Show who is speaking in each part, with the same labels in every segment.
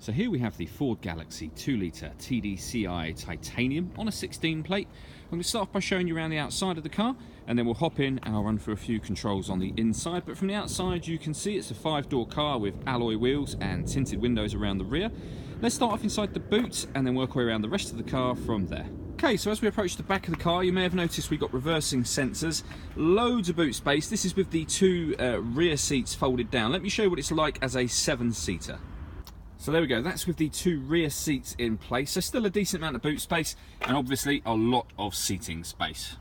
Speaker 1: So here we have the Ford Galaxy 2-litre TDCi titanium on a 16 plate. I'm going to start off by showing you around the outside of the car, and then we'll hop in and I'll run through a few controls on the inside. But from the outside you can see it's a 5-door car with alloy wheels and tinted windows around the rear. Let's start off inside the boot and then work our way around the rest of the car from there. Okay, so as we approach the back of the car, you may have noticed we've got reversing sensors, loads of boot space. This is with the two rear seats folded down. Let me show you what it's like as a 7-seater. So there we go, that's with the two rear seats in place. So still a decent amount of boot space and obviously a lot of seating space.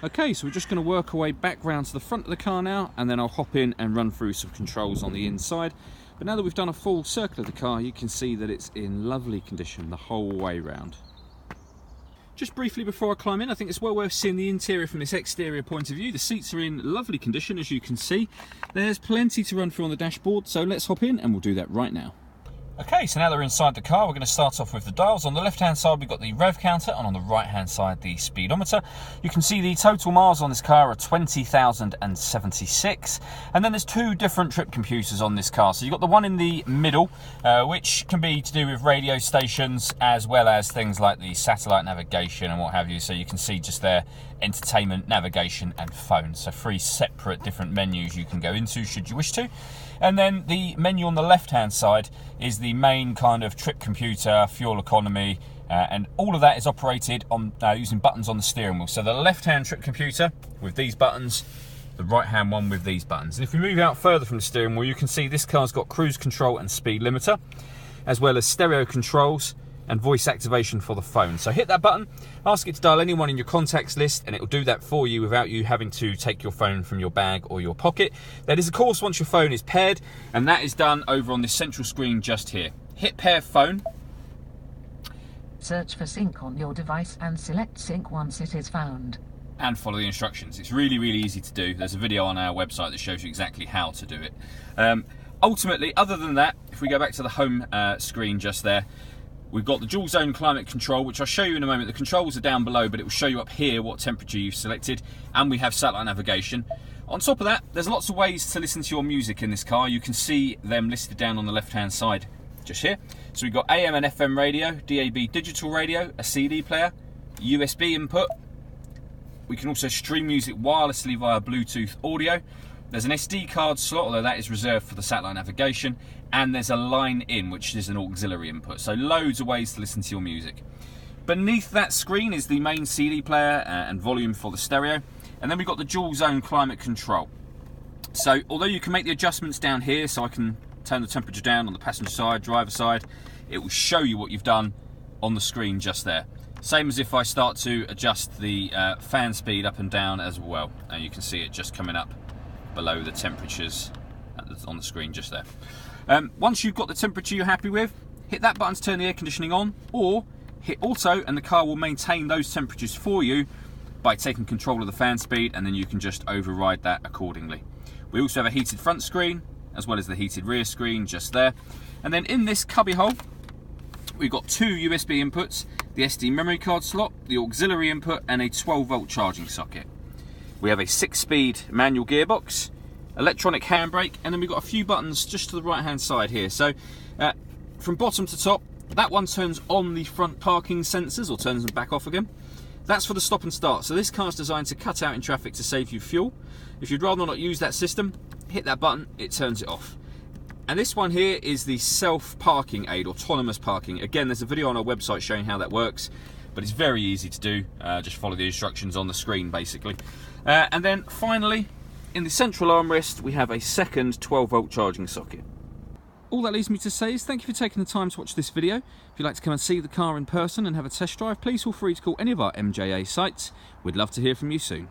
Speaker 1: Okay, so we're just going to work our way back round to the front of the car now, and then I'll hop in and run through some controls on the inside. But now that we've done a full circle of the car, you can see that it's in lovely condition the whole way round. Just briefly before I climb in, I think it's well worth seeing the interior from this exterior point of view. The seats are in lovely condition, as you can see. There's plenty to run through on the dashboard, so let's hop in and we'll do that right now. Okay, so now that we're inside the car, we're going to start off with the dials. On the left-hand side, we've got the rev counter, and on the right-hand side, the speedometer. You can see the total miles on this car are 20,076. And then there's two different trip computers on this car. So you've got the one in the middle, which can be to do with radio stations, as well as things like the satellite navigation and what have you. So you can see just there, entertainment, navigation, and phone. So 3 separate different menus you can go into, should you wish to. And then the menu on the left-hand side is the main kind of trip computer, fuel economy, and all of that is operated on using buttons on the steering wheel. So the left-hand trip computer with these buttons, the right-hand one with these buttons. And if we move out further from the steering wheel, you can see this car's got cruise control and speed limiter, as well as stereo controls and voice activation for the phone. So hit that button, ask it to dial anyone in your contacts list, and it will do that for you without you having to take your phone from your bag or your pocket. That is, of course, once your phone is paired, and that is done over on this central screen just here. Hit pair phone.
Speaker 2: Search for sync on your device and select sync once it is found.
Speaker 1: And follow the instructions. It's really, really easy to do. There's a video on our website that shows you exactly how to do it. Ultimately, other than that, if we go back to the home screen just there, we've got the dual zone climate control, which I'll show you in a moment. The controls are down below, but it will show you up here what temperature you've selected, and we have satellite navigation. On top of that, there's lots of ways to listen to your music in this car. You can see them listed down on the left-hand side, just here. So we've got AM and FM radio, DAB digital radio, a CD player, USB input. We can also stream music wirelessly via Bluetooth audio. There's an SD card slot, although that is reserved for the satellite navigation, and there's a line in, which is an auxiliary input. So loads of ways to listen to your music. Beneath that screen is the main CD player and volume for the stereo, and then we've got the dual zone climate control. So although you can make the adjustments down here, so I can turn the temperature down on the passenger side, driver side, it will show you what you've done on the screen just there. Same as if I start to adjust the fan speed up and down as well, and you can see it just coming up below the temperatures on the screen just there. Once you've got the temperature you're happy with, hit that button to turn the air conditioning on, or hit auto and the car will maintain those temperatures for you by taking control of the fan speed, and then you can just override that accordingly. We also have a heated front screen as well as the heated rear screen just there. And then in this cubby hole we've got 2 USB inputs, the SD memory card slot, the auxiliary input, and a 12-volt charging socket. We have a 6-speed manual gearbox, electronic handbrake, and then we've got a few buttons just to the right hand side here. So from bottom to top, that one turns on the front parking sensors or turns them back off again. That's for the stop and start. So this car is designed to cut out in traffic to save you fuel. If you'd rather not use that system, hit that button, it turns it off. And this one here is the self-parking aid, autonomous parking. Again, there's a video on our website showing how that works, but it's very easy to do. Just follow the instructions on the screen, basically. And then finally, in the central armrest, we have a second 12-volt charging socket. All that leaves me to say is thank you for taking the time to watch this video. If you'd like to come and see the car in person and have a test drive, please feel free to call any of our MJA sites. We'd love to hear from you soon.